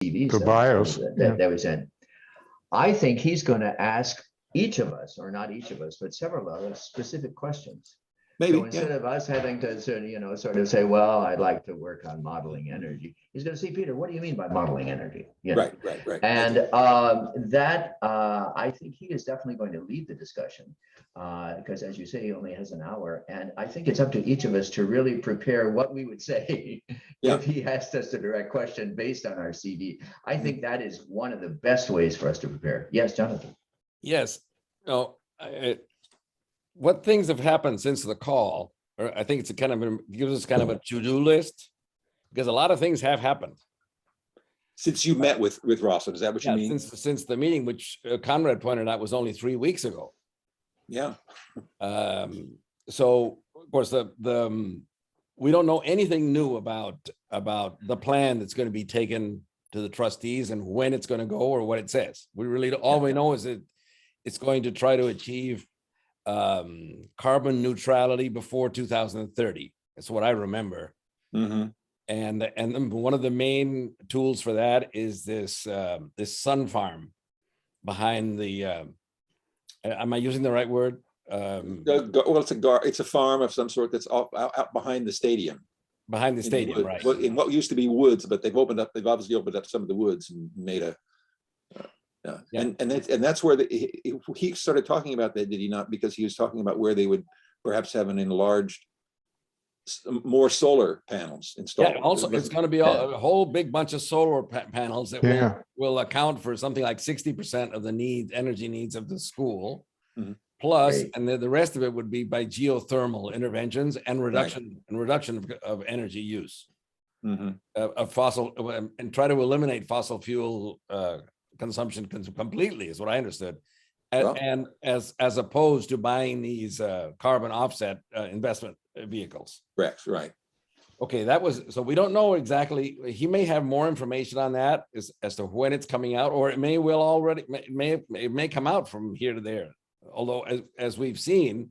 CVs For bios, yeah. that was in. I think he's going to ask each of us, or not each of us, but several of us, specific questions. Maybe, So instead of us having to sort of say, well, I'd like to work on modeling energy, he's going to see, Peter, what do you mean by modeling energy? Right. And I think he is definitely going to lead the discussion because, as you say, he only has an hour. And I think it's up to each of us to really prepare what we would say if he asked us a direct question based on our CV. I think that is one of the best ways for us to prepare. Yes, Jonathan. Yes. No, what things have happened since the call, or I think it's gives us kind of a to-do list, because a lot of things have happened. Since you met with Ross, is that what you mean? Since the meeting, which Conrad pointed out was only 3 weeks ago. Yeah. So of course we don't know anything new about the plan that's going to be taken to the trustees and when it's going to go or what it says. We really all we know is that it's going to try to achieve carbon neutrality before 2030. That's what I remember. Mm-hmm. And one of the main tools for that is this sun farm behind the. Am I using the right word? Well, it's a farm of some sort that's out behind the stadium. Behind the stadium, right? In what used to be woods, but they've obviously opened up some of the woods and made a. And that's where he started talking about that, did he not? Because he was talking about where they would perhaps have an enlarged, more solar panels installed. Yeah, also it's going to be a whole big bunch of solar panels that will account for something like 60% of the energy needs of the school. Mm-hmm. Plus, and the rest of it would be by geothermal interventions and reduction of energy use, of fossil, and try to eliminate fossil fuel consumption completely, is what I understood. And as opposed to buying these carbon offset investment vehicles. Correct, right. Okay, so we don't know exactly. He may have more information on that as to when it's coming out, or it may come out from here to there. Although, as we've seen,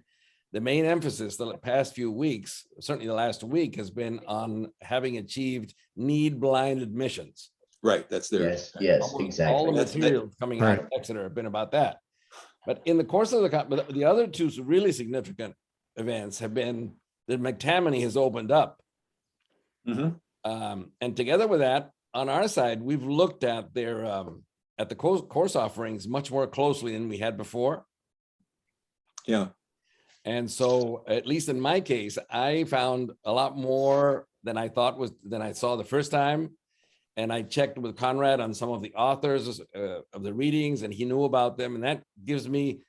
the main emphasis the past few weeks, certainly the last week, has been on having achieved need-blind admissions. Right, that's there. Yes, exactly. All the materials coming out of Exeter have been about that. But in the course of the other two really significant events have been that McTammany has opened up. And together with that, on our side, we've looked at their at the course offerings much more closely than we had before. Yeah. And so, at least in my case, I found a lot more than I saw the first time. And I checked with Conrad on some of the authors of the readings, and he knew about them. And that gives me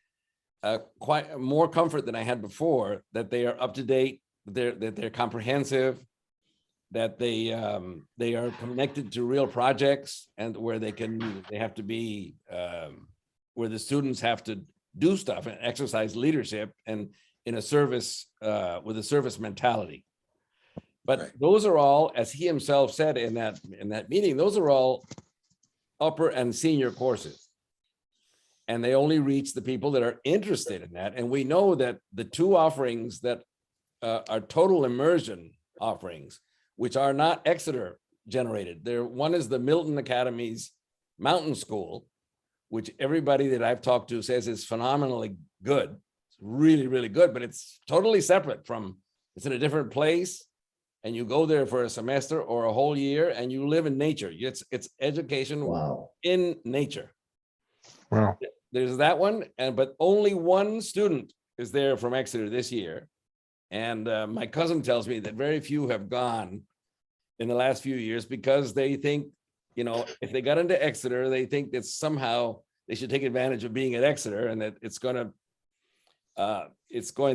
quite more comfort than I had before, that they are up to date, that they're comprehensive, that they are connected to real projects, and where they have to be, where the students have to do stuff and exercise leadership and in a service, with a service mentality. But those are all, as he himself said in that meeting, those are all upper and senior courses. And they only reach the people that are interested in that. And we know that the two offerings that are total immersion offerings, which are not Exeter generated. One is the Milton Academy's Mountain School, which everybody that I've talked to says is phenomenally good. It's really, really good, but it's totally separate from, it's in a different place. And you go there for a semester or a whole year, and you live in nature. It's education in nature. Wow. There's that one, but only one student is there from Exeter this year. And my cousin tells me that very few have gone in the last few years because they think, if they got into Exeter, they think that somehow they should take advantage of being at Exeter, and that it's going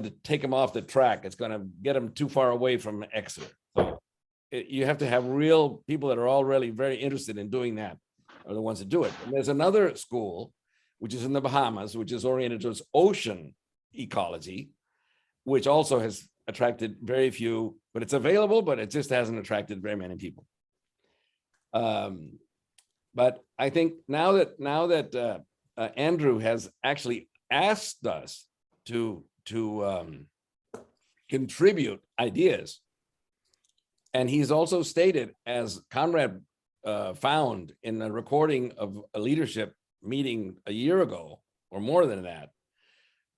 to take them off the track. It's going to get them too far away from Exeter. So you have to have real people that are already very interested in doing that are the ones that do it. And there's another school, which is in the Bahamas, which is oriented towards ocean ecology, which also has attracted very few, but it's available, but it just hasn't attracted very many people. But I think now that Andrew has actually asked us to contribute ideas, and he's also stated, as Conrad found in a recording of a leadership meeting a year ago or more than that,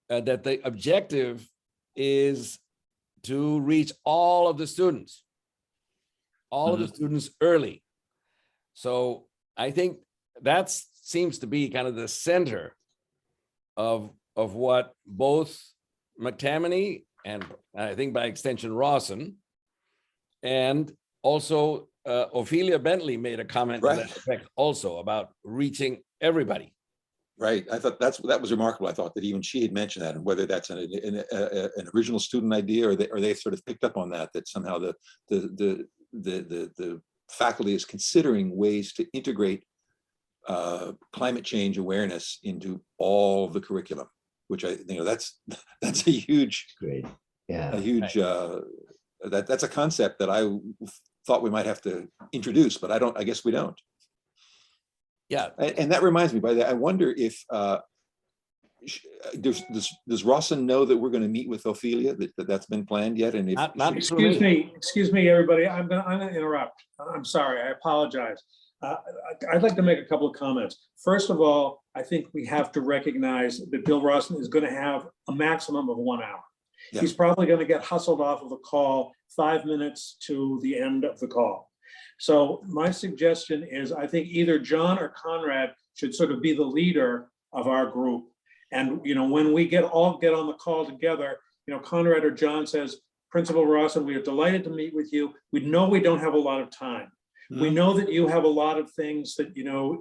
that the objective is to reach all of the students, early. So I think that seems to be kind of the center of what both McTammany and I think by extension Rawson, and also Ophelia Bentley made a comment to that effect also about reaching everybody. Right. I thought that was remarkable. I thought that even she had mentioned that, and whether that's an original student idea or they sort of picked up on that somehow the faculty is considering ways to integrate climate change awareness into all the curriculum, which that's a huge, Great. Yeah. a huge that's a concept that I thought we might have to introduce, but I guess we don't. Yeah. And that reminds me, by that, I wonder if does Rawson know that we're going to meet with Ophelia, that's been planned yet? And if Not excuse me, everybody. I'm gonna interrupt. I'm sorry. I apologize. I'd like to make a couple of comments. First of all, I think we have to recognize that Bill Rawson is going to have a maximum of 1 hour. Yeah. He's probably going to get hustled off of a call 5 minutes to the end of the call. So my suggestion is, I think either John or Conrad should sort of be the leader of our group. And, when we all get on the call together, Conrad or John says, Principal Rawson, we are delighted to meet with you. We know we don't have a lot of time. We know that you have a lot of things that,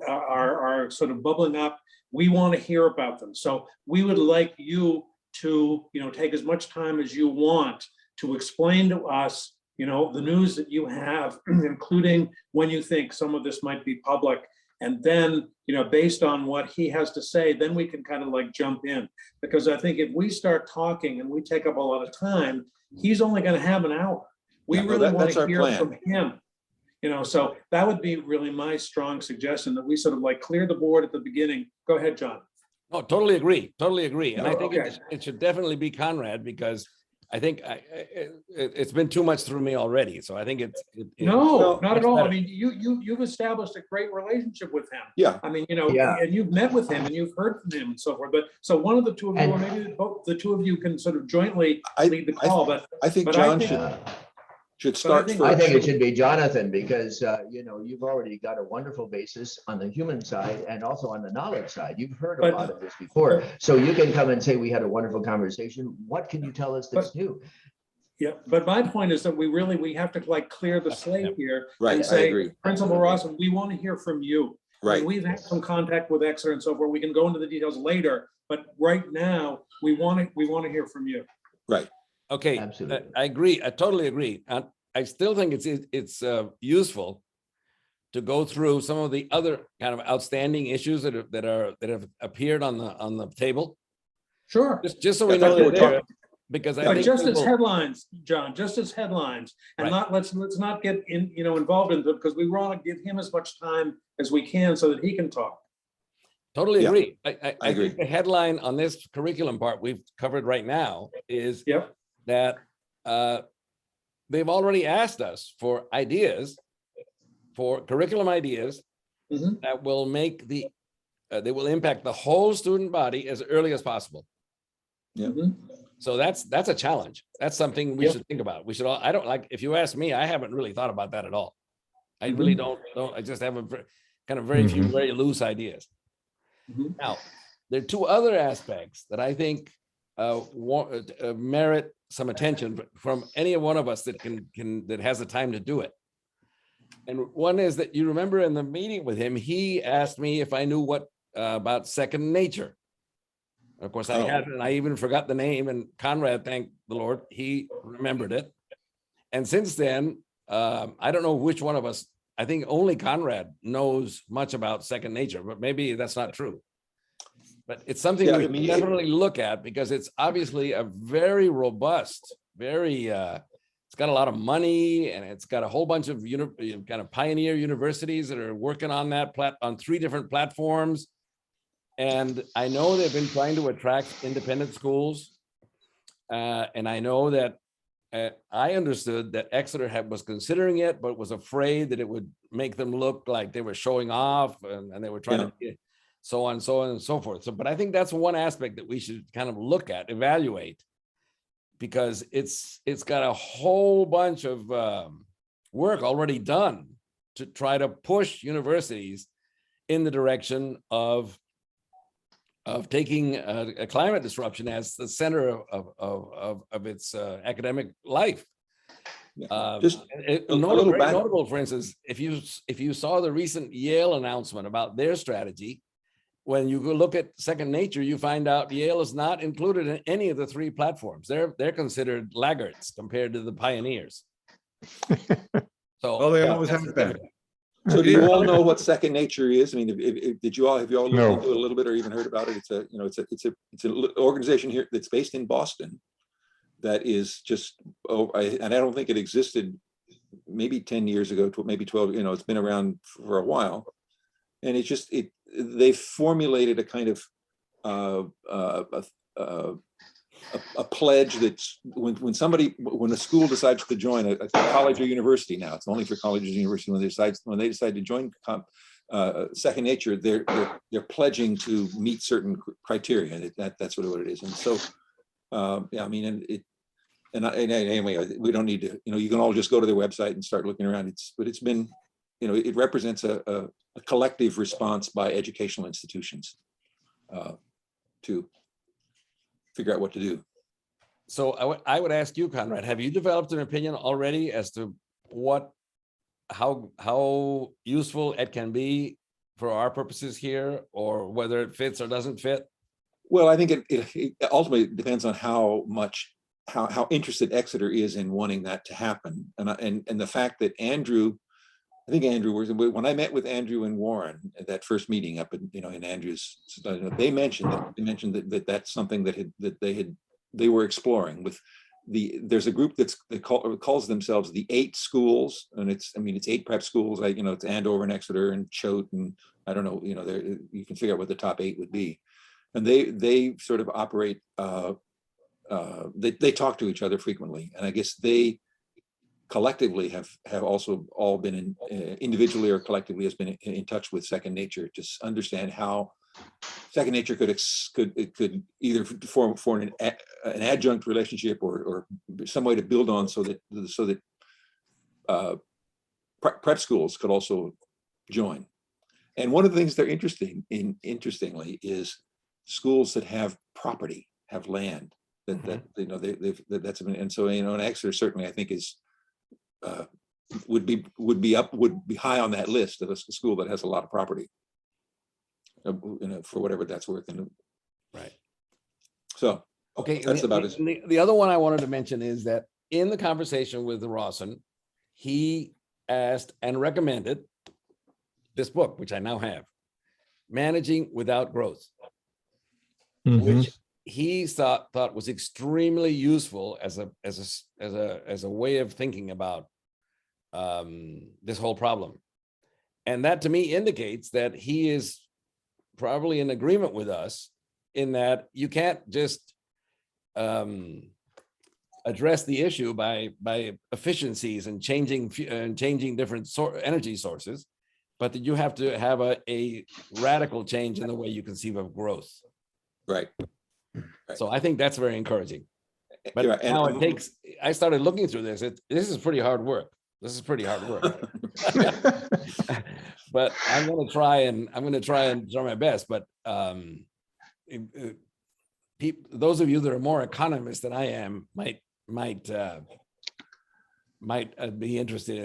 are sort of bubbling up. We want to hear about them. So we would like you to, take as much time as you want to explain to us, the news that you have, including when you think some of this might be public. And then, based on what he has to say, then we can kind of like jump in. Because I think if we start talking and we take up a lot of time, he's only going to have an hour. We really want to hear from him. So that would be really my strong suggestion, that we sort of like clear the board at the beginning. Go ahead, John. Oh, totally agree. Totally agree. And I think Okay. it should definitely be Conrad, because I think it's been too much through me already. So I think No, not at all. better. I mean, you've established a great relationship with him. Yeah. I mean, Yeah. and you've met with him and you've heard from him and so forth. But so one of the two of you, or maybe both the two of you, can sort of jointly lead the call. I think but John think- should start think- I first. think it should be Jonathan, because, you've already got a wonderful basis on the human side and also on the knowledge side. You've heard a But- lot of this before. So you can come and say, we had a wonderful conversation. What can you tell us that's new? Yeah, but my point is that we have to like clear the slate here. Right, And I say, agree. Principal Rawson, we want to hear from you. Right. And we've had some contact with Exeter and so forth. We can go into the details later, but right now we want to hear from you. Right. Okay, Absolutely. I agree. I totally agree. I still think it's useful to go through some of the other kind of outstanding issues that have appeared on the table, Sure. just so we Yeah, know that's they're what we're there. talking- Because I But think just as people- headlines, John, just as headlines, and Right. let's not get involved in them, because we want to give him as much time as we can so that he can talk. Totally Yeah, agree. I I agree. think the headline on this curriculum part we've covered right now is Yep. that they've already asked us for ideas, for curriculum ideas Mhm. that will make they will impact the whole student body as early as possible. Yeah. Mhm. So that's a challenge. That's something we Yep. should think about. We should all, I don't like, if you ask me, I haven't really thought about that at all. I really don't, I just have kind of very few, very loose ideas. Mhm. Now, there are two other aspects that I think merit some attention from any one of us that that has the time to do it. And one is that you remember in the meeting with him, he asked me if I knew what about second nature. Of course, I had, and I even forgot the name. And Conrad, thank the Lord, he remembered it. And since then, I don't know which one of us. I think only Conrad knows much about second nature, but maybe that's not true. But it's something Yeah, we I mean, definitely look at, because it's obviously a very robust, very. It's got a lot of money, and it's got a whole bunch of kind of pioneer universities that are working on that on 3 different platforms. And I know they've been trying to attract independent schools. And I know that I understood that Exeter was considering it, but was afraid that it would make them look like they were showing off and they were trying to get so on and so forth. So, but I think that's one aspect that we should kind of look at, evaluate, because it's got a whole bunch of work already done to try to push universities in the direction of taking a climate disruption as the center of its academic life. Just Very little back- notable, for instance, if you saw the recent Yale announcement about their strategy, when you go look at Second Nature, you find out Yale is not included in any of the three platforms. They're considered laggards compared to the pioneers. So Well, they always have been. So do you all know what Second Nature is? I mean, have you all looked No. into it a little bit or even heard about it? It's an organization here that's based in Boston that is just, and I don't think it existed maybe 10 years ago, maybe 12, it's been around for a while. And it's just, they've formulated a kind of a pledge that's when a school decides to join a college or university, now it's only for colleges and universities, when they decide to join Second Nature, they're pledging to meet certain criteria. That's really what it is. And so yeah, I mean, anyway, we don't need to, you can all just go to their website and start looking around. But it's been, it represents a collective response by educational institutions to figure out what to do. So I would ask you, Conrad, have you developed an opinion already as to how useful it can be for our purposes here, or whether it fits or doesn't fit? Well, I think it ultimately depends on how interested Exeter is in wanting that to happen, and the fact that I think Andrew was, when I met with Andrew and Warren at that first meeting up in Andrew's, they mentioned that that's something that they were exploring with there's a group that calls themselves the 8 schools, and it's 8 prep schools. It's Andover and Exeter and Choate, and I don't know, you can figure out what the top 8 would be, and they sort of operate. They talk to each other frequently, and I guess they collectively have also all been individually or collectively has been in touch with Second Nature to understand how Second Nature could either form an adjunct relationship or some way to build on so that prep schools could also join. And one of the things they're interestingly is schools that have property, have land that's and so and Exeter certainly I think is would be high on that list of a school that has a lot of property, for whatever that's worth. Right. So okay, that's about it. The other one I wanted to mention is that in the conversation with Rawson, he asked and recommended this book, which I now have, Managing Without Growth, which he thought was extremely useful as a way of thinking about this whole problem. And that to me indicates that he is probably in agreement with us in that you can't just address the issue by efficiencies and changing different energy sources, but that you have to have a radical change in the way you conceive of growth. Right. So I think that's very encouraging. But Yeah, now I started looking through this. This is pretty hard work. But I'm going to try and do my best. But those of you that are more economists than I am might be interested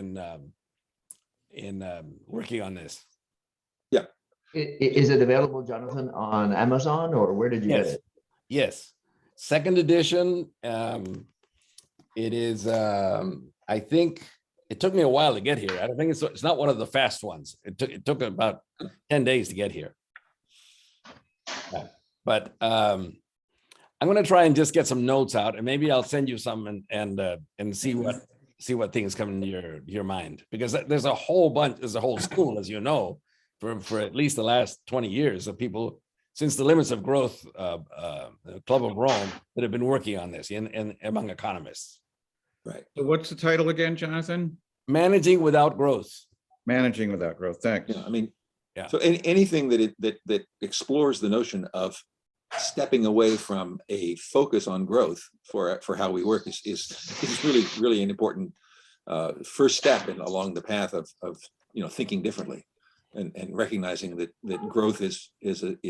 in working on this. Yeah. Is it available, Jonathan, on Amazon, or where did you get it? Yes. Second edition. It is, I think it took me a while to get here. I don't think it's not one of the fast ones. It took about 10 days to get here. But I'm going to try and just get some notes out, and maybe I'll send you some and see what things come into your mind, because there's a whole school, as you know, for at least the last 20 years of people since the Limits of Growth Club of Rome that have been working on this and among economists. Right. So what's the title again, Jonathan? Managing without growth. Managing without growth. Thanks. Yeah, I mean, Yeah. so anything that explores the notion of stepping away from a focus on growth for how we work is really an important first step along the path of thinking differently and recognizing that growth is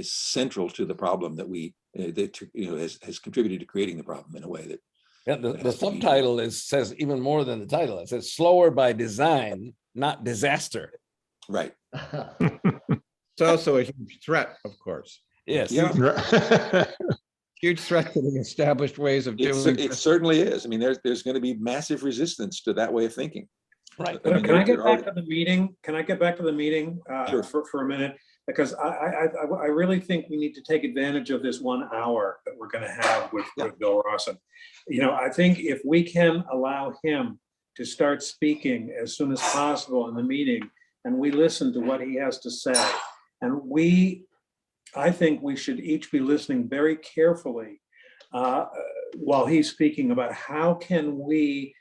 central to the problem that has contributed to creating the problem in a way that. Yeah, the subtitle says even more than the title. It says slower by design, not disaster. Right. It's also a huge threat, of course. Yes. Yeah. Huge threat to the established ways of doing. It certainly is. I mean, there's going to be massive resistance to that way of thinking. Right. I mean, Can I get there back are- to the meeting? Can I get back to the meeting Sure. for a minute? Because I really think we need to take advantage of this 1 hour that we're gonna have with Bill Rawson. I think if we can allow him to start speaking as soon as possible in the meeting, and we listen to what he has to say, and I think we should each be listening very carefully while he's speaking about how can we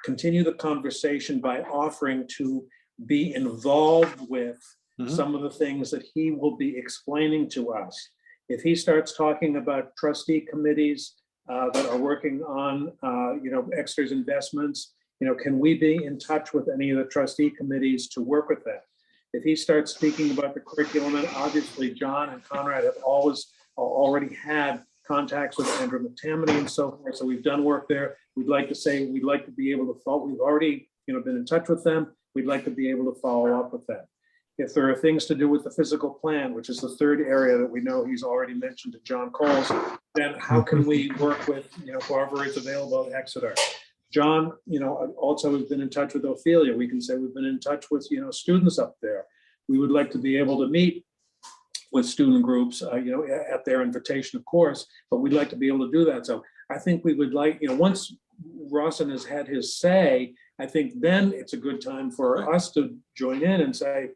continue the conversation by offering to be involved with some of the things that he will be explaining to us. If he starts talking about trustee committees that are working on, Exeter's investments, can we be in touch with any of the trustee committees to work with them? If he starts speaking about the curriculum, and obviously John and Conrad have already had contacts with Andrew McTammany and so forth. So we've done work there. We'd like to be able to follow. We've already, been in touch with them. We'd like to be able to follow up with them. If there are things to do with the physical plan, which is the third area that we know he's already mentioned to John Coles, then how can we work with, whoever is available at Exeter? John, also has been in touch with Ophelia. We can say we've been in touch with, students up there. We would like to be able to meet with student groups, at their invitation, of course, but we'd like to be able to do that. So I think we would like, once Rawson has had his say, I think then it's a good time for us to join in and say,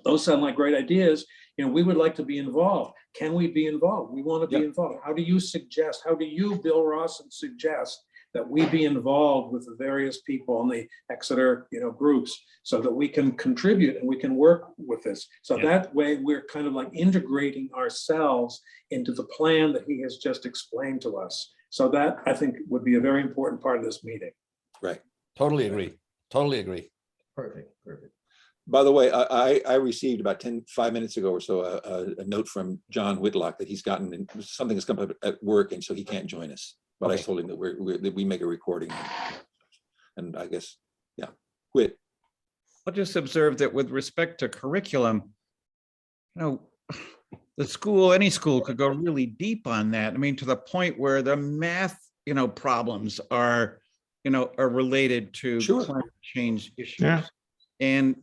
those sound like great ideas. We would like to be involved. Can we be involved? We want to be involved. How do you, Bill Rawson, suggest that we be involved with the various people in the Exeter, groups so that we can contribute and we can work with this. So that way we're kind of like integrating ourselves into the plan that he has just explained to us. So that I think would be a very important part of this meeting. Right. Totally agree. Totally agree. Perfect. By the way, I received about 5 minutes ago or so a note from John Whitlock that he's gotten something has come up at work and so he can't join us. But I told him that we make a recording, and I guess, quit. I'll just observe that with respect to curriculum, the school, any school could go really deep on that. I mean, to the point where the math, problems are related to climate change issues. And,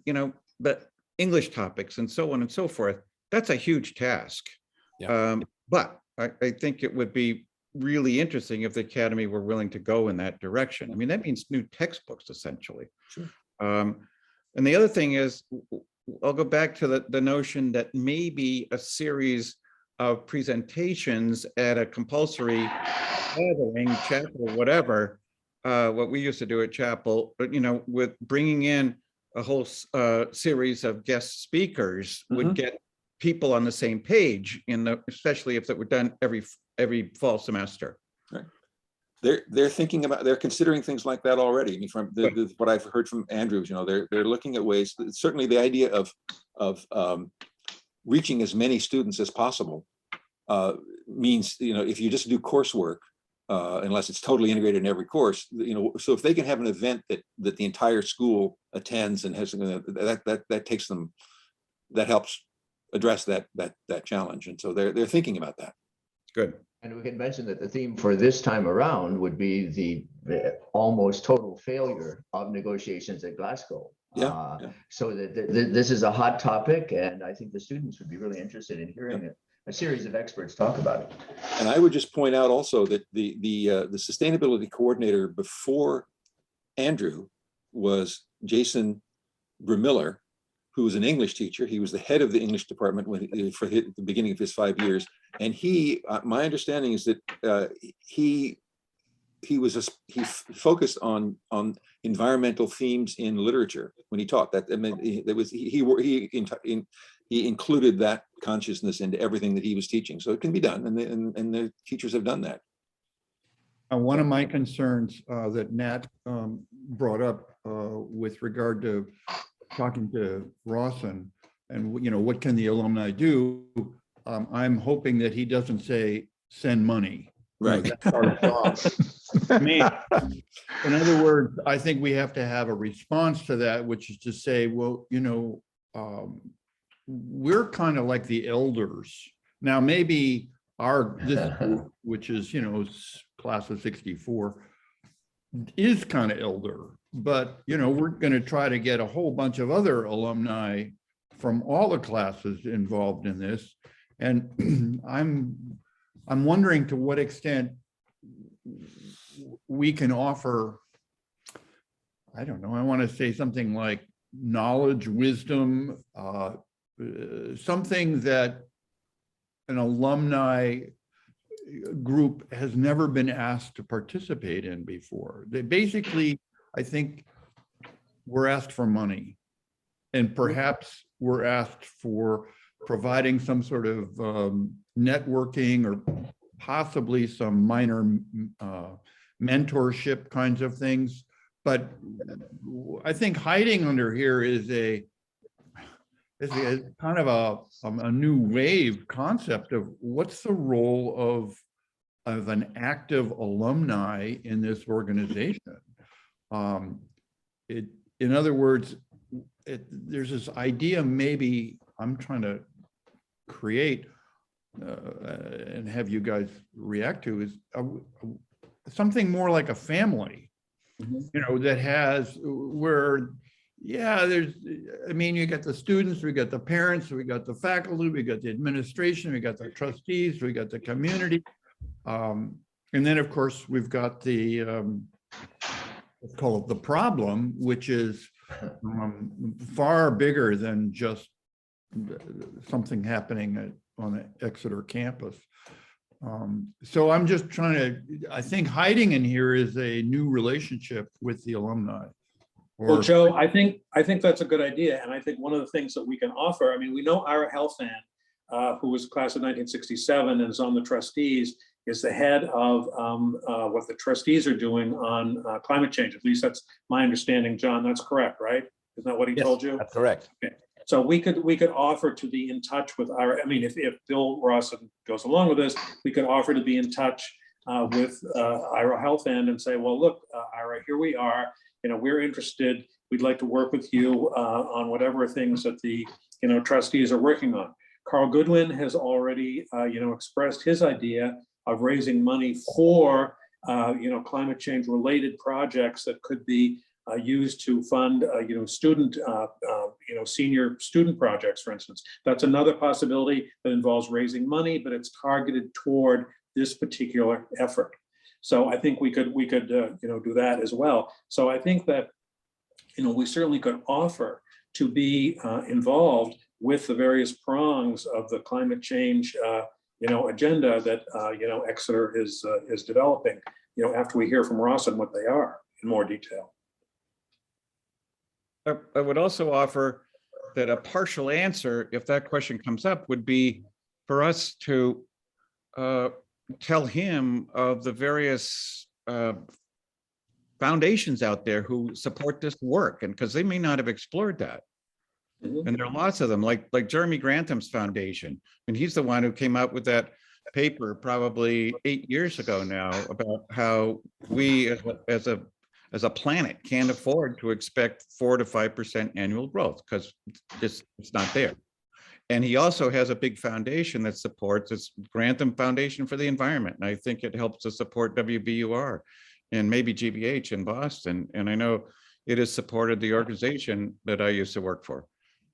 but English topics and so on and so forth, that's a huge task. But I think it would be really interesting if the Academy were willing to go in that direction. I mean, that means new textbooks, essentially. Sure. And the other thing is, I'll go back to the notion that maybe a series of presentations at a compulsory gathering, chapel, whatever, what we used to do at chapel, with bringing in a whole series of guest speakers would get people on the same page, especially if it were done every fall semester. Right. They're considering things like that already. I mean, from what I've heard from Andrews, they're looking at ways. Certainly, the idea of reaching as many students as possible means, if you just do coursework, unless it's totally integrated in every course, so if they can have an event that the entire school attends and has that helps address that challenge, and so they're thinking about that. Good. And we can mention that the theme for this time around would be the almost total failure of negotiations at Glasgow. So this is a hot topic, and I think the students would be really interested in hearing a series of experts talk about it. And I would just point out also that the sustainability coordinator before Andrew was Jason Bramiller, who was an English teacher. He was the head of the English department for the beginning of his 5 years. And my understanding is that he he focused on environmental themes in literature when he taught. That, I mean, he included that consciousness into everything that he was teaching. So it can be done, and the teachers have done that. One of my concerns that Nat brought up with regard to talking to Rawson and, you know, what can the alumni do? I'm hoping that he doesn't say, send money. Right. You know, that's our job. I mean, in other words, I think we have to have a response to that, which is to say, well, you know, we're kind of like the elders. Now, maybe this group, which is, you know, class of 64, is kind of elder, but, you know, we're going to try to get a whole bunch of other alumni from all the classes involved in this. And I'm wondering to what extent we can offer, I don't know, I want to say something like knowledge, wisdom, something that an alumni group has never been asked to participate in before. They basically, I think, we're asked for money, and perhaps we're asked for providing some sort of networking or possibly some minor mentorship kinds of things. But I think hiding under here is a kind of a new wave concept of what's the role of an active alumni in this organization. In other words, there's this idea maybe I'm trying to create and have you guys react to is something more like a family, you know, that has where, yeah, I mean, you got the students, we got the parents, we got the faculty, we got the administration, we got the trustees, we got the community. And then, of course, we've got the, let's call it the problem, which is far bigger than just something happening on the Exeter campus. So I'm just trying to, I think hiding in here is a new relationship with the alumni. Well, Joe, I think that's a good idea. And I think one of the things that we can offer, I mean, we know Ira Helfand, who was class of 1967 and is on the trustees, is the head of what the trustees are doing on climate change. At least that's my understanding, John. That's correct, right? Isn't that what he told you? That's correct. Okay. So we could offer to be in touch with Ira. I mean, if Bill Rawson goes along with this, we could offer to be in touch with Ira Helfand and say, well, look, Ira, here we are. You know, we're interested. We'd like to work with you on whatever things that the, you know, trustees are working on. Carl Goodwin has already, you know, expressed his idea of raising money for, you know, climate change related projects that could be used to fund, you know, student, you know, senior student projects, for instance. That's another possibility that involves raising money, but it's targeted toward this particular effort. So I think we could you know, do that as well. So I think that, you know, we certainly could offer to be involved with the various prongs of the climate change, you know, agenda that you know, Exeter is developing. You know, after we hear from Rawson what they are in more detail. I would also offer that a partial answer, if that question comes up, would be for us to tell him of the various foundations out there who support this work, and because they may not have explored that. And there are lots of them, like Jeremy Grantham's foundation, and he's the one who came out with that paper probably 8 years ago now about how we as a planet can't afford to expect 4 to 5% annual growth because it's not there. And he also has a big foundation that supports, it's Grantham Foundation for the Environment. And I think it helps to support WBUR and maybe GBH in Boston. And I know it has supported the organization that I used to work for.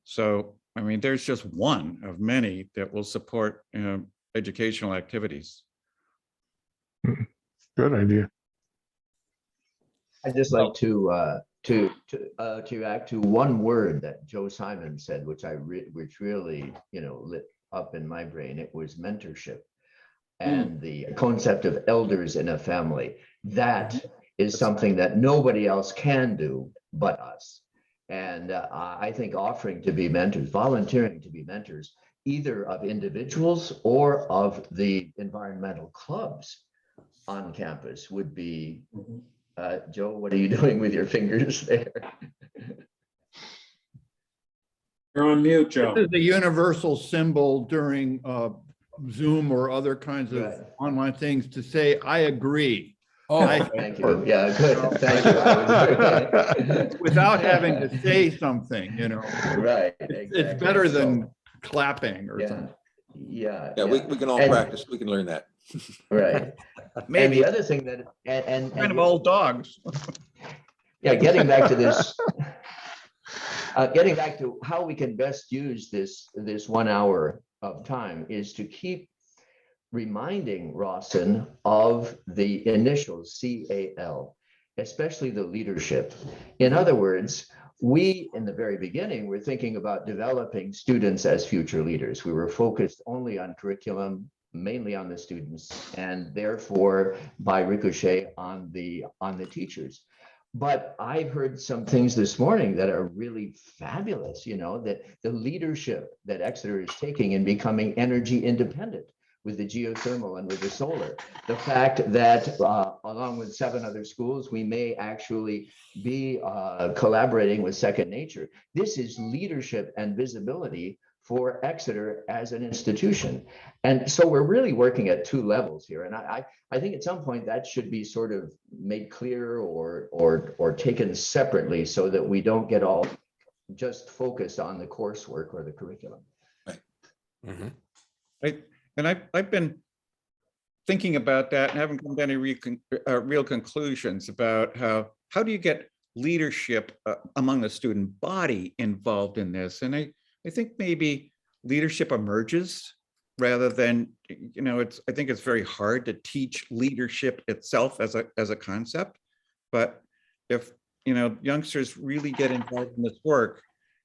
So, I mean, there's just one of many that will support educational activities. Good idea. I'd just like to add to one word that Joe Simon said, which really, you know, lit up in my brain. It was mentorship. and the concept of elders in a family. That is something that nobody else can do but us. And I think offering to be mentors, volunteering to be mentors, either of individuals or of the environmental clubs on campus would be, Joe, what are you doing with your fingers there? You're on mute, Joe. This is a universal symbol during Zoom or other kinds of Right. online things to say, I agree. Oh, Thank you. Yeah, good. Thank you. Without having to say something, you know. Right. It's exactly. better So, than clapping or yeah. something. Yeah. Yeah, we can all And- practice. We can learn that. Right. And Maybe the other thing that, and kind of old dogs. yeah, getting back to this, getting back to how we can best use this 1 hour of time is to keep reminding Rawson of the initials CAL, especially the leadership. In other words, we, in the very beginning, were thinking about developing students as future leaders. We were focused only on curriculum, mainly on the students, and therefore, by ricochet, on the teachers. But I've heard some things this morning that are really fabulous, you know, that the leadership that Exeter is taking in becoming energy independent with the geothermal and with the solar. The fact that along with 7 other schools, we may actually be collaborating with Second Nature. This is leadership and visibility for Exeter as an institution. And so we're really working at 2 levels here. And I think at some point that should be sort of made clear or taken separately so that we don't get all just focused on the coursework or the curriculum. mhm. I've been thinking about that and haven't come to any real conclusions about how do you get leadership among the student body involved in this? And I think maybe leadership emerges rather than, you know, I think it's very hard to teach leadership itself as a concept. But if, you know, youngsters really get involved in this work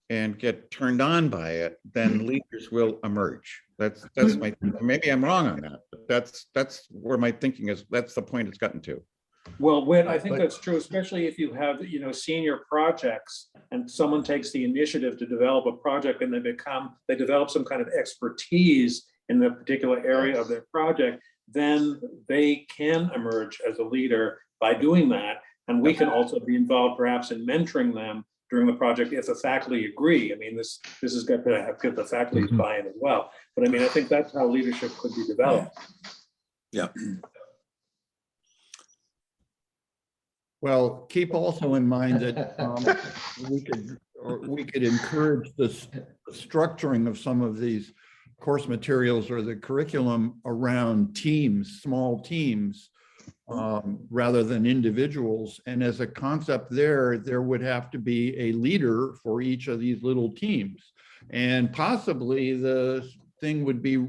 and get turned on by it, then leaders will emerge. That's my, maybe I'm wrong on that, but that's where my thinking is. That's the point it's gotten to. Well, Whit, I think that's true, especially if you have, you know, senior projects and someone takes the initiative to develop a project and they develop some kind of expertise in the particular area of their project, then they can emerge as a leader by doing that. And we can also be involved perhaps in mentoring them during the project if the faculty agree. I mean, this has got to get the faculty's buy-in as well. But I mean, I think that's how leadership could be developed. Yeah. Well, keep also in mind that we could encourage the structuring of some of these course materials or the curriculum around teams, small teams, rather than individuals. And as a concept there would have to be a leader for each of these little teams. And possibly the thing would be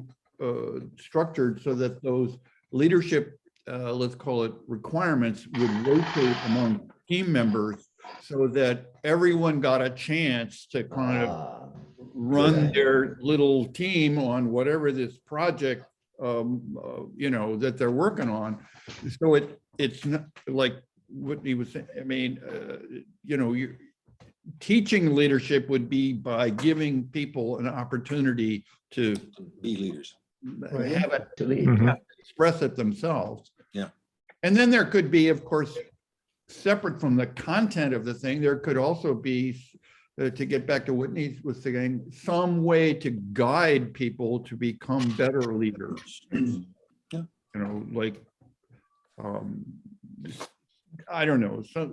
structured so that those leadership, let's call it requirements, would rotate among team members so that everyone got a chance to kind of run their little team on whatever this project you know, that they're working on. So it's not like what he was saying. I mean, you know, teaching leadership would be by giving people an opportunity to Be leaders. have it, To lead. express it themselves. Yeah. And then there could be, of course, separate from the content of the thing, there could also be, to get back to what Whitney was saying, some way to guide people to become better leaders. Yeah. You know, like, I don't know. So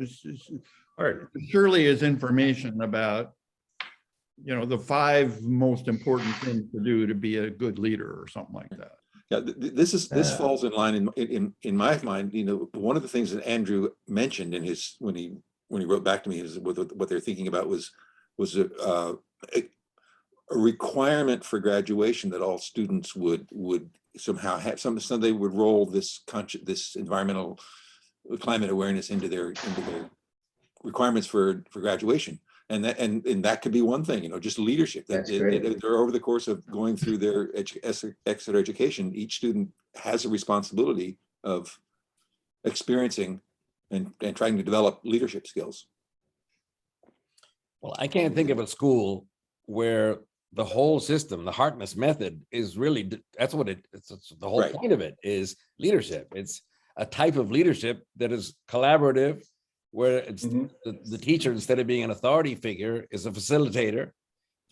all right, surely is information about, you know, the 5 most important things to do to be a good leader or something like that. Yeah, this falls in line in my mind. You know, one of the things that Andrew mentioned in his when he wrote back to me is what they're thinking about was a requirement for graduation that all students would somehow have so they would roll this environmental climate awareness into their requirements for graduation. And that could be one thing, just leadership. That's great. They're over the course of going through their extra education, each student has a responsibility of experiencing and trying to develop leadership skills. Well, I can't think of a school where the whole system, the Harkness method, is really, that's what it's the whole Right. point of it is leadership. It's a type of leadership that is collaborative, where it's the teacher, instead of being an authority figure, is a facilitator.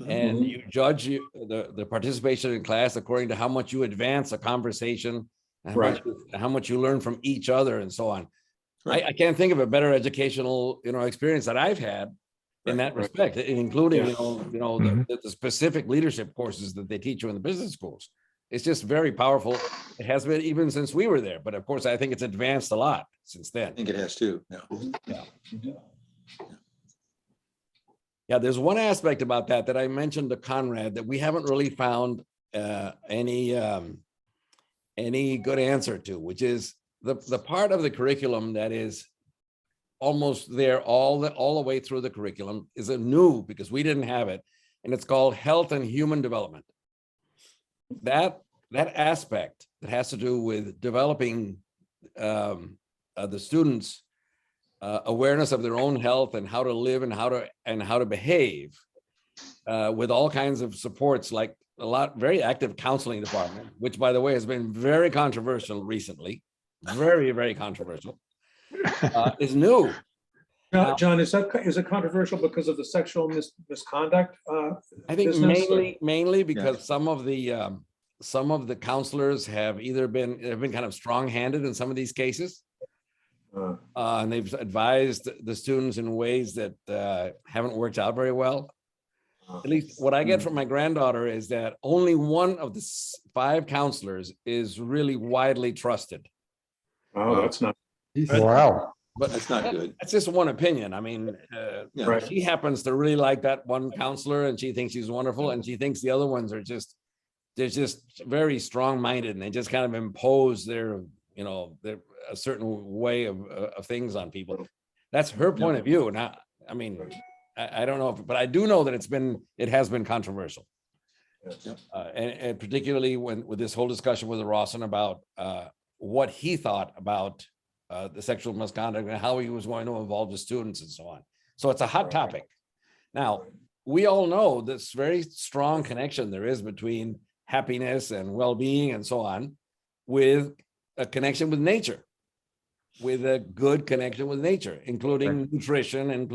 And you judge the participation in class according to how much you advance a conversation and how much you learn from each other and so on. Right. I can't think of a better educational experience that I've had in that respect, including the specific leadership courses that they teach you in the business schools. It's just very powerful. It has been even since we were there, but of course I think it's advanced a lot since then. I think it has too. Yeah, there's one aspect about that I mentioned to Conrad that we haven't really found any good answer to, which is the part of the curriculum that is almost there all the way through the curriculum is a new, because we didn't have it, and it's called health and human development. That aspect that has to do with developing the students' awareness of their own health and how to live and how to behave, with all kinds of supports, like very active counseling department, which by the way has been very controversial recently, very, very controversial, is new. John, is it controversial because of the sexual misconduct? I think business? mainly because some of the counselors have been kind of strong-handed in some of these cases. And they've advised the students in ways that haven't worked out very well. At least what I get from my granddaughter is that only one of the 5 counselors is really widely trusted. Oh, that's not. Wow. But That's not good. That's just one opinion. I mean, Right. she happens to really like that one counselor, and she thinks she's wonderful, and she thinks the other ones are they're just very strong-minded, and they just kind of impose their a certain way of things on people. That's her point of view. And I mean, I don't know, but I do know that it has been controversial. And particularly with this whole discussion with Rawson about what he thought about the sexual misconduct and how he was going to involve the students and so on. So it's a hot topic. Now, we all know this very strong connection there is between happiness and well-being and so on, with a connection with nature, with a good connection with nature, including nutrition,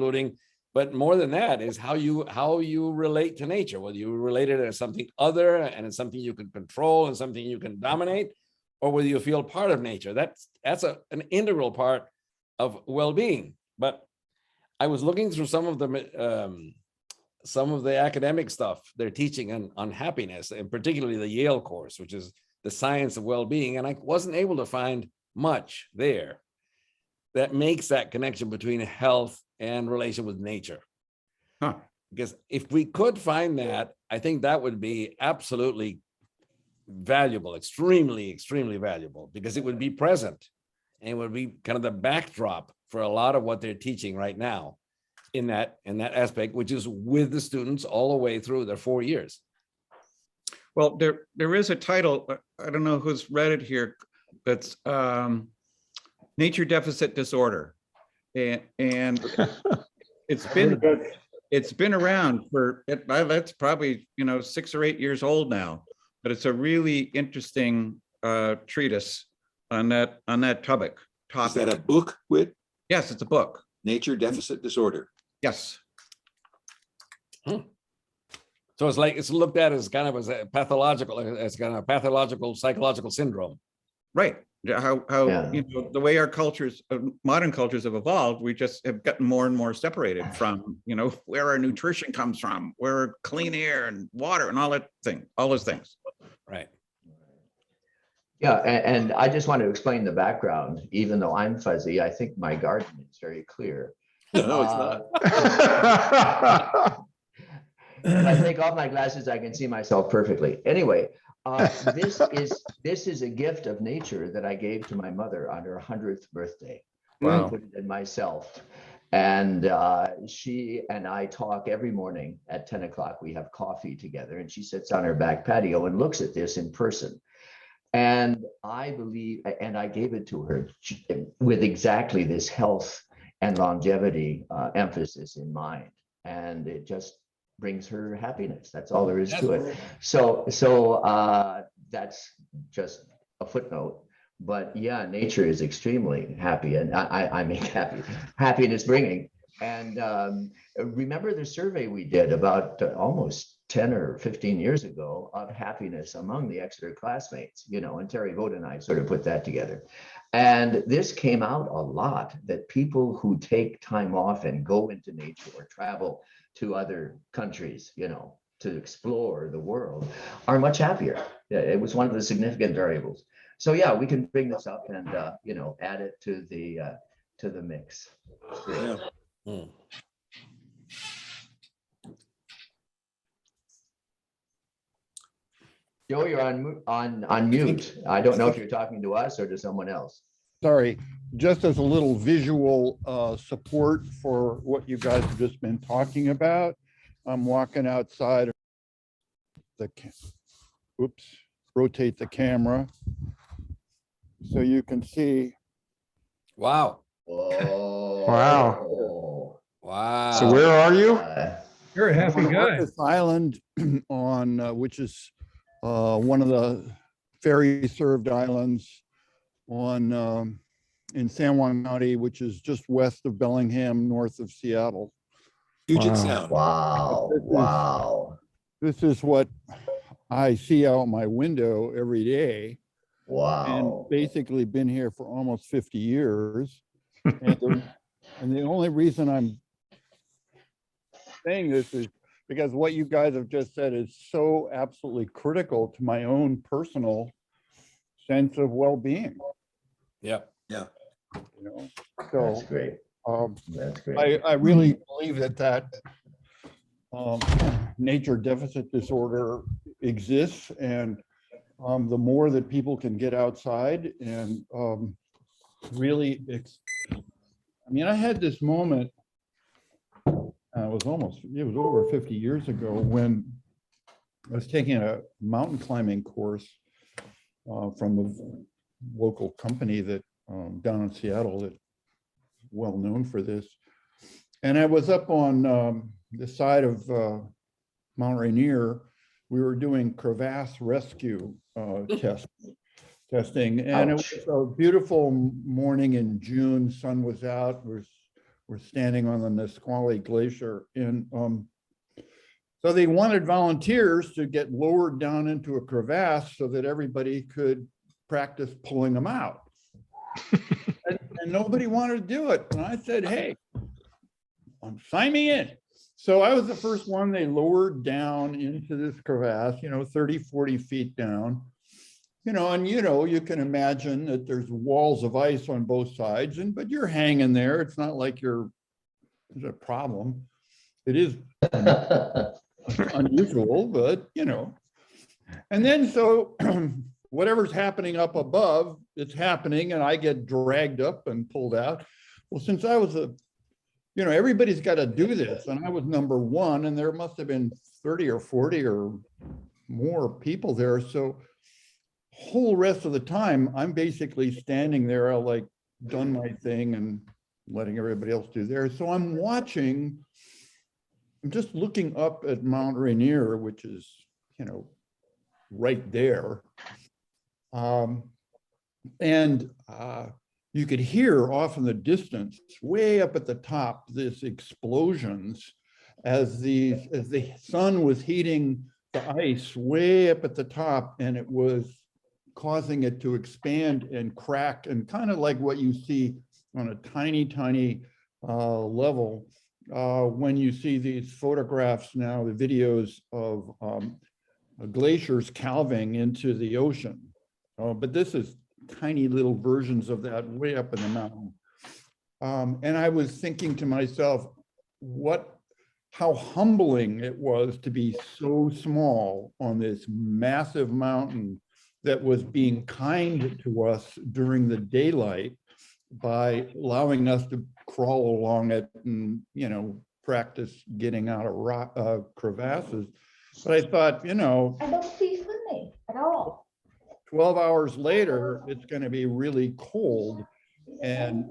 but more than that is how you relate to nature, whether you relate it as something other and it's something you can control and something you can dominate, or whether you feel part of nature. That's an integral part of well-being. But I was looking through some of the academic stuff they're teaching on happiness, and particularly the Yale course, which is the science of well-being, and I wasn't able to find much there that makes that connection between health and relation with nature. Because if we could find that, I think that would be absolutely valuable, extremely, extremely valuable, because it would be present and it would be kind of the backdrop for a lot of what they're teaching right now in that aspect, which is with the students all the way through their 4 years. Well, there is a title, I don't know who's read it here, that's Nature Deficit Disorder. And it's been around for, that's probably 6 or 8 years old now, but it's a really interesting treatise on that topic. Is that a book, Whit? Yes, it's a book. Nature Deficit Disorder. Yes. So it's looked at as kind of as a pathological psychological syndrome. Right. How the way our cultures, modern cultures have evolved, we just have gotten more and more separated from, where our nutrition comes from, where clean air and water and all those things. Right. Yeah, and I just want to explain the background, even though I'm fuzzy, I think my garden is very clear. No, it's not. If I take off my glasses, I can see myself perfectly. Anyway, this is a gift of nature that I gave to my mother on her 100th birthday. Wow. I put it in myself. And she and I talk every morning at 10 o'clock. We have coffee together, and she sits on her back patio and looks at this in person. And I believe, and I gave it to her with exactly this health and longevity emphasis in mind. And it just brings her happiness. That's all there is to it. So that's just a footnote. But yeah, nature is extremely happy, and I make happiness bringing. And remember the survey we did about almost 10 or 15 years ago of happiness among the Exeter classmates, you know, and Terry Vogt and I sort of put that together. And this came out a lot, that people who take time off and go into nature or travel to other countries, you know, to explore the world are much happier. It was one of the significant variables. So yeah, we can bring this up and you know, add it to the mix. Yeah. Mm. Joe, you're on mute. I don't know if you're talking to us or to someone else. Sorry, just as a little visual support for what you guys have just been talking about, I'm walking outside. Oops, rotate the camera so you can see. Wow. Oh, Wow. Wow. So where are you? You're a happy on guy. Orcas Island on which is one of the ferry served islands on in San Juan County, which is just west of Bellingham, north of Seattle. Puget Wow. Sound. wow, wow, This is what I see out my window every day, and wow. basically been here for almost 50 years. And the only reason I'm saying this is because what you guys have just said is so absolutely critical to my own personal sense of well-being, Yep. you know. That's So great. That's great. I really believe that nature deficit disorder exists, and the more that people can get outside and really, I mean, I had this moment. It was over 50 years ago when I was taking a mountain climbing course from a local company that down in Seattle that well known for this. And I was up on the side of Mount Rainier. We were doing crevasse rescue testing, and Ouch. it was a beautiful morning in June. Sun was out. We're standing on the Nisqually Glacier, and so they wanted volunteers to get lowered down into a crevasse so that everybody could practice pulling them out. and nobody wanted to do it. And I said, hey, sign me in. So I was the first one they lowered down into this crevasse, 30, 40 feet down. And you can imagine that there's walls of ice on both sides, but you're hanging there. It's not like there's a problem. It is unusual, but And then so whatever's happening up above, it's happening, and I get dragged up and pulled out. Well, since I was everybody's got to do this, and I was number one, and there must have been 30 or 40 or more people there. So whole rest of the time, I'm basically standing there, like done my thing and letting everybody else do theirs. So I'm just looking up at Mount Rainier, which is, right there. And you could hear off in the distance, way up at the top, this explosions as the sun was heating the ice way up at the top, and it was causing it to expand and crack, and kind of like what you see on a tiny, tiny level when you see these photographs now, the videos of glaciers calving into the ocean. But this is tiny little versions of that way up in the mountain. And I was thinking to myself, how humbling it was to be so small on this massive mountain that was being kind to us during the daylight by allowing us to crawl along it and, you know, practice getting out of crevasses. But I thought, you know, I don't see funny at all. 12 hours later, it's going to be really cold. And,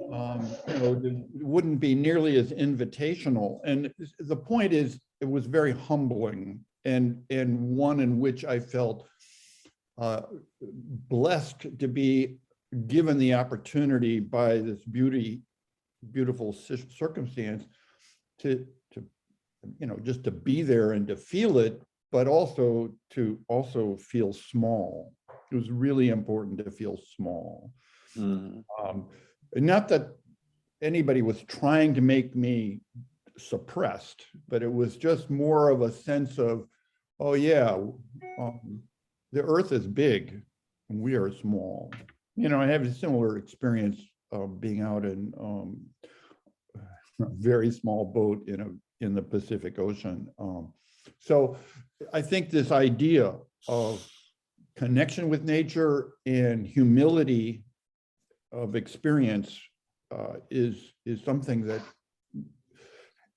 you know, it wouldn't be nearly as invitational. And the point is, it was very humbling and one in which I felt blessed to be given the opportunity by this beautiful circumstance to, you know, just to be there and to feel it, but also to feel small. It was really important to feel small. Not that anybody was trying to make me suppressed, but it was just more of a sense of, oh yeah, the earth is big and we are small. You know, I have a similar experience of being out in a very small boat in the Pacific Ocean. So I think this idea of connection with nature and humility of experience is something that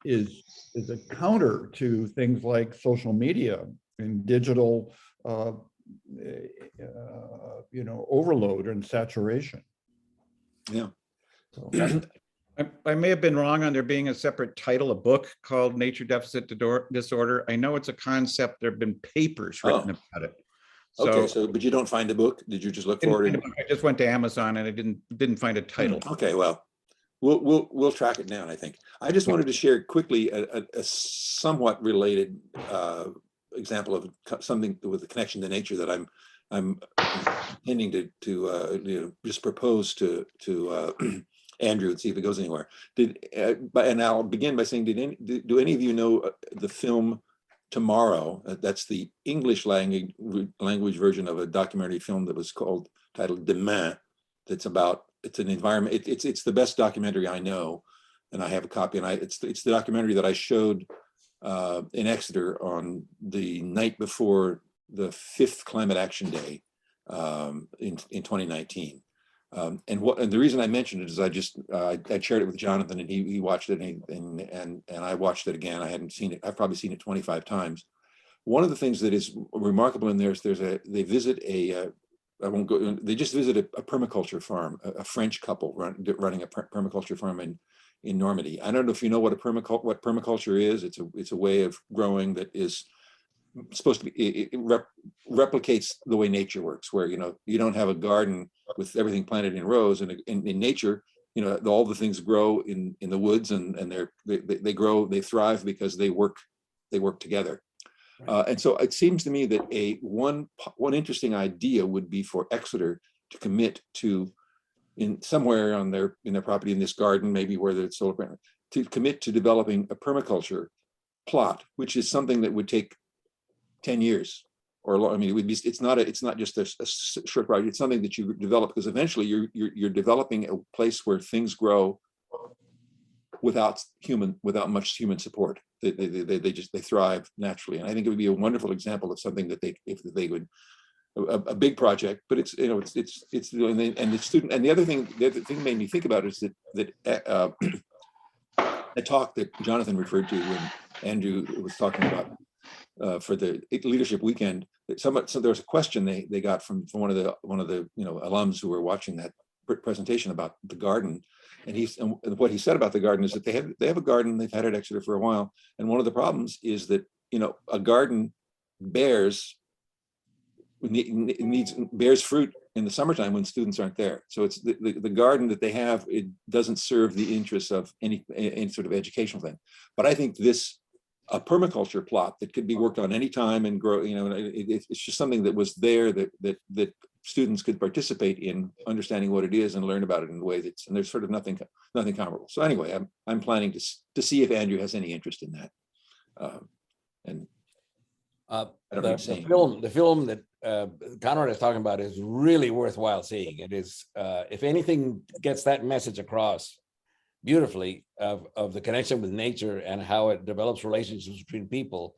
is a counter to things like social media and digital you know, overload and saturation. Yeah. So, I may have been wrong on there being a separate title, a book called Nature Deficit Disorder. I know it's a concept. There have been papers written about it. Okay, so but you don't find the book? Did you just look for it? I just went to Amazon and I didn't find a title. Okay, well, we'll track it down, I think. I just wanted to share quickly a somewhat related example of something with a connection to nature that I'm intending to you know, just propose to Andrew and see if it goes anywhere. And I'll begin by saying, do any of you know the film Tomorrow? That's the English language version of a documentary film that was titled Demain. That's about, it's an environment. It's the best documentary I know, and I have a copy. And it's the documentary that I showed in Exeter on the night before the 5th Climate Action Day in 2019. And the reason I mentioned it is I shared it with Jonathan, and he watched it, and I watched it again. I hadn't seen it. I've probably seen it 25 times. One of the things that is remarkable in there is they visit I won't go. They just visit a permaculture farm, a French couple running a permaculture farm in Normandy. I don't know if you know what permaculture is. It's a way of growing that is supposed to be, it replicates the way nature works, where, you know, you don't have a garden with everything planted in rows, and in nature, you know, all the things grow in the woods, and they grow, they thrive because they work together. And so it seems to me that one interesting idea would be for Exeter to commit to, in somewhere in their property, in this garden, maybe where the solar panel, to commit to developing a permaculture plot, which is something that would take 10 years or I mean, it would be, it's not just a short project. It's something that you develop, because eventually you're developing a place where things grow without much human support. They thrive naturally. And I think it would be a wonderful example of something that if they would, a big project, but it's, you know, it's and the student, and the other thing made me think about is that a talk that Jonathan referred to when Andrew was talking about for the leadership weekend, so there was a question they got from one of the alums who were watching that presentation about the garden, and what he said about the garden is that they have a garden, they've had it at Exeter for a while, and one of the problems is that, you know, a garden bears fruit in the summertime when students aren't there. So it's the garden that they have, it doesn't serve the interests of any sort of educational thing. But I think a permaculture plot that could be worked on any time and grow, you know, it's just something that was there that students could participate in understanding what it is and learn about it in a way and there's sort of nothing comparable. So anyway, I'm planning to see if Andrew has any interest in that. The film that Conrad is talking about is really worthwhile seeing. It is, if anything gets that message across beautifully of the connection with nature and how it develops relationships between people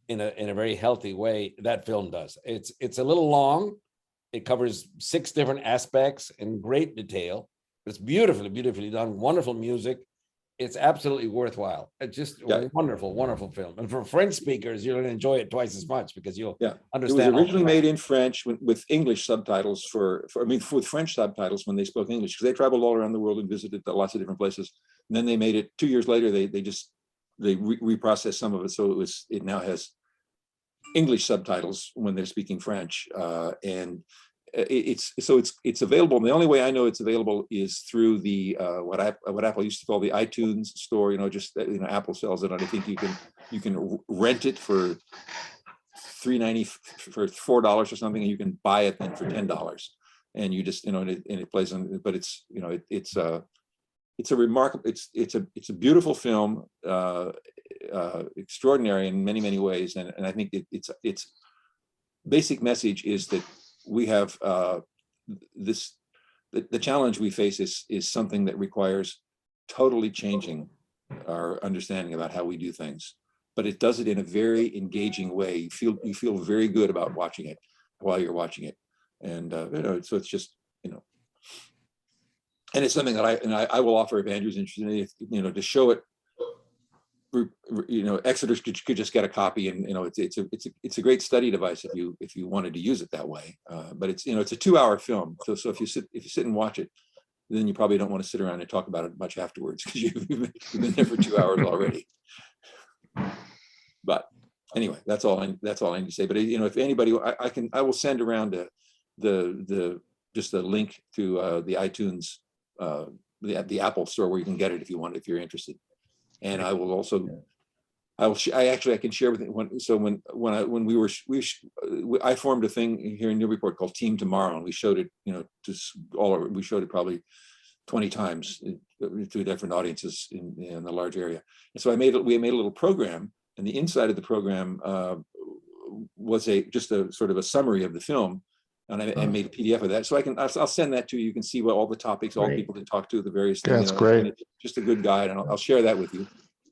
in a very healthy way, that film does. It's a little long. It covers 6 different aspects in great detail, It's beautifully, beautifully done, wonderful music. It's absolutely worthwhile. It's just Yeah. a wonderful, wonderful film. And for French speakers, you're gonna enjoy it twice as much because you'll Yeah. It was understand. all originally the made in French with English subtitles with French subtitles when they spoke English, because they traveled all around the world and visited lots of different places. And then they made it 2 years later, they reprocessed some of it. So it now has English subtitles when they're speaking French. And it's available. And the only way I know it's available is through the what Apple used to call the iTunes store. Apple sells it, and I think you can rent it for $3.90 for $4 or something, and you can buy it then for $10. And you just and it plays on. But it's it's a remarkable. It's a beautiful film, extraordinary in many ways, and I think its basic message is that we have the challenge we face is something that requires totally changing our understanding about how we do things, but it does it in a very engaging way. You feel very good about watching it while you're watching it, and so it's just and it's something that I will offer if Andrew's interested in it, to show it. Exeter could just get a copy, and it's a great study device if you wanted to use it that way. But it's a 2-hour film, so if you sit and watch it, then you probably don't want to sit around and talk about it much afterwards, because you've been there for 2 hours already. But anyway, that's all I need to say. But if anybody, I will send around just a link to the iTunes, the Apple store where you can get it if you're interested. And I will also, I can share with you. I formed a thing here in Newburyport called Team Tomorrow, and we showed it, we showed it probably 20 times to different audiences in the large area. And so we made a little program, and the inside of the program was just a sort of a summary of the film. And I made a PDF of that, so I'll send that to you. You can see what all the topics, all the people to talk to, the various things. That's great. It's just a good guide, and I'll share that with you.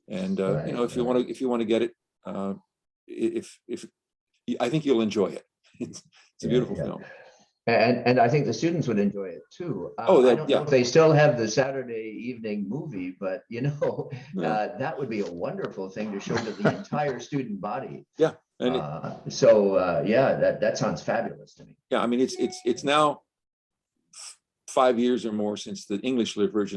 And if you want to get it, if I think you'll enjoy it. It's a beautiful film. And I think the students would enjoy it too. I don't know if they still have the Saturday evening movie, but that would be a wonderful thing to show to the entire student body. Yeah. And that sounds fabulous to me. Yeah, I mean, it's now 5 years or more since the English language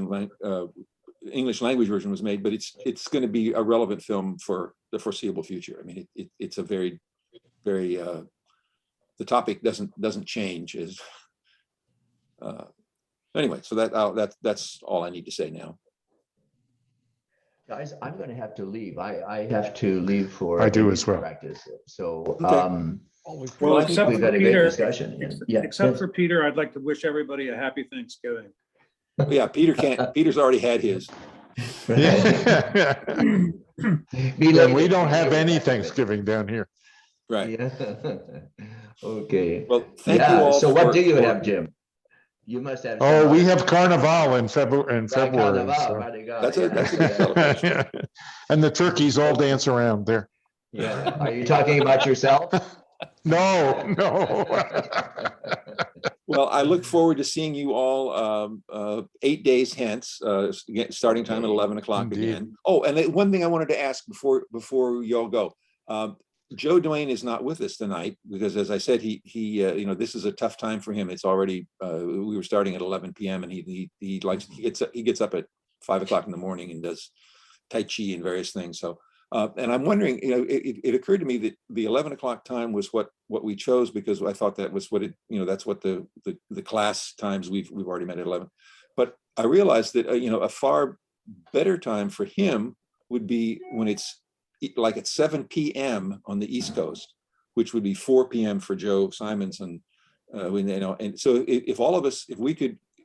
version was made, but it's going to be a relevant film for the foreseeable future. I mean, it's a very the topic doesn't change anyway. So that's all I need to say now. Guys, I'm going to have to leave. I have to leave for I do as well. practice. So, Well, I think except we've for had a great Peter, discussion. except for Peter, I'd like to wish everybody a happy Thanksgiving. Yeah, Peter can't. Peter's already had his. Yeah. And we don't have any Thanksgiving down here. Right. Yeah. Okay. Well, thank you all. So what do you have, Jim? You must have. Oh, we have Carnival in February. Carnival, So. mighty God, That's a good celebration. And the turkeys all dance around there. Yeah. Are you talking about yourself? No. Well, I look forward to seeing you all 8 days hence, starting time at 11 o'clock Indeed. again. Oh, and one thing I wanted to ask before you all go. Joe Duane is not with us tonight because, as I said, he this is a tough time for him. It's already we were starting at 11 p.m. and he gets up at 5 o'clock in the morning and does Tai Chi and various things. So and I'm wondering, it occurred to me that the 11 o'clock time was what we chose because I thought that was what that's what the class times we've already met at 11. But I realized that a far better time for him would be when it's like at 7 p.m. on the East Coast, which would be 4 p.m. for Joe Simonson. And so if all of us,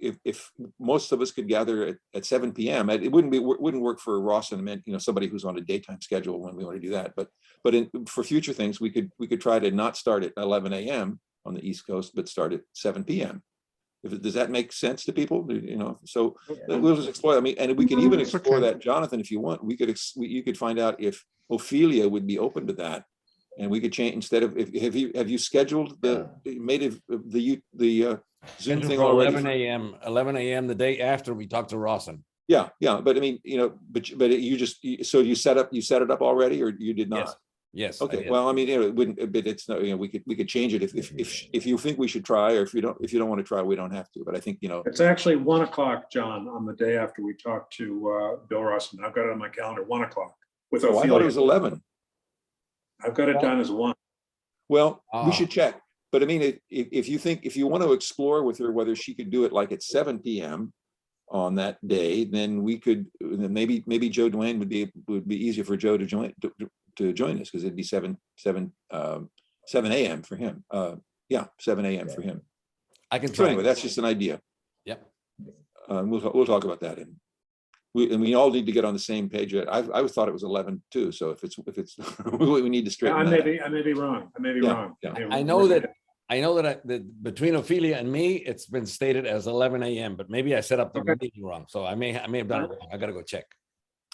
if most of us could gather at 7 p.m., it wouldn't work for Ross and somebody who's on a daytime schedule when we want to do that. But for future things, we could try to not start at 11 a.m. on the East Coast, but start at 7 p.m. Does that make sense to people? So we'll just explore. I mean, and we can even explore that, Jonathan, if you want. You could find out if Ophelia would be open to that, and we could change instead of have you scheduled the Zoom Scheduled thing for already. 11 a.m. the day after we talked to Rawson. Yeah, yeah, but I mean, but you just, so you set it up already, or you did Yes. not? Yes. I Okay, did. well, I mean, it wouldn't, but it's not, we could change it if you think we should try, or if you don't want to try, we don't have to, but I think, It's actually 1 o'clock, John, on the day after we talked to Bill Russell. I've got it on my calendar, 1 o'clock with oh, I thought it was Ophelia. 11. I've got it down as 1. Well, Ah. we should check, but I mean, if you want to explore with her whether she could do it like at 7 PM on that day, then then maybe Joe Dwayne would be easier for Joe to join us, because it'd be 7 AM for him. Yeah, 7 AM for him. I can So try. anyway, that's just an idea. Yep. We'll talk about that. And we all need to get on the same page. I thought it was 11 too. So if it's we need to straighten I that out. may be wrong. I may be Yeah, wrong. yeah. I know that between Ophelia and me, it's been stated as 11 a.m., but maybe I set up the Okay. meeting wrong. So I may have done it wrong. I gotta go check.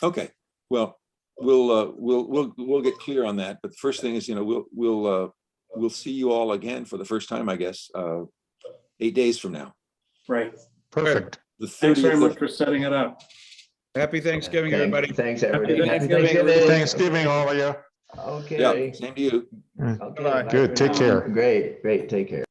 Okay, well, we'll get clear on that. But the first thing is, we'll see you all again for the first time, I guess, 8 days from now. Right. Perfect. The Thanks very 30th much of, for setting it up. Happy Thanksgiving, everybody. Thanks, everybody. Happy Happy Thanksgiving. Thanksgiving. Thanksgiving, all of you. Okay. yeah, same to you. Okay. bye Good, for take now. care. Great, take care.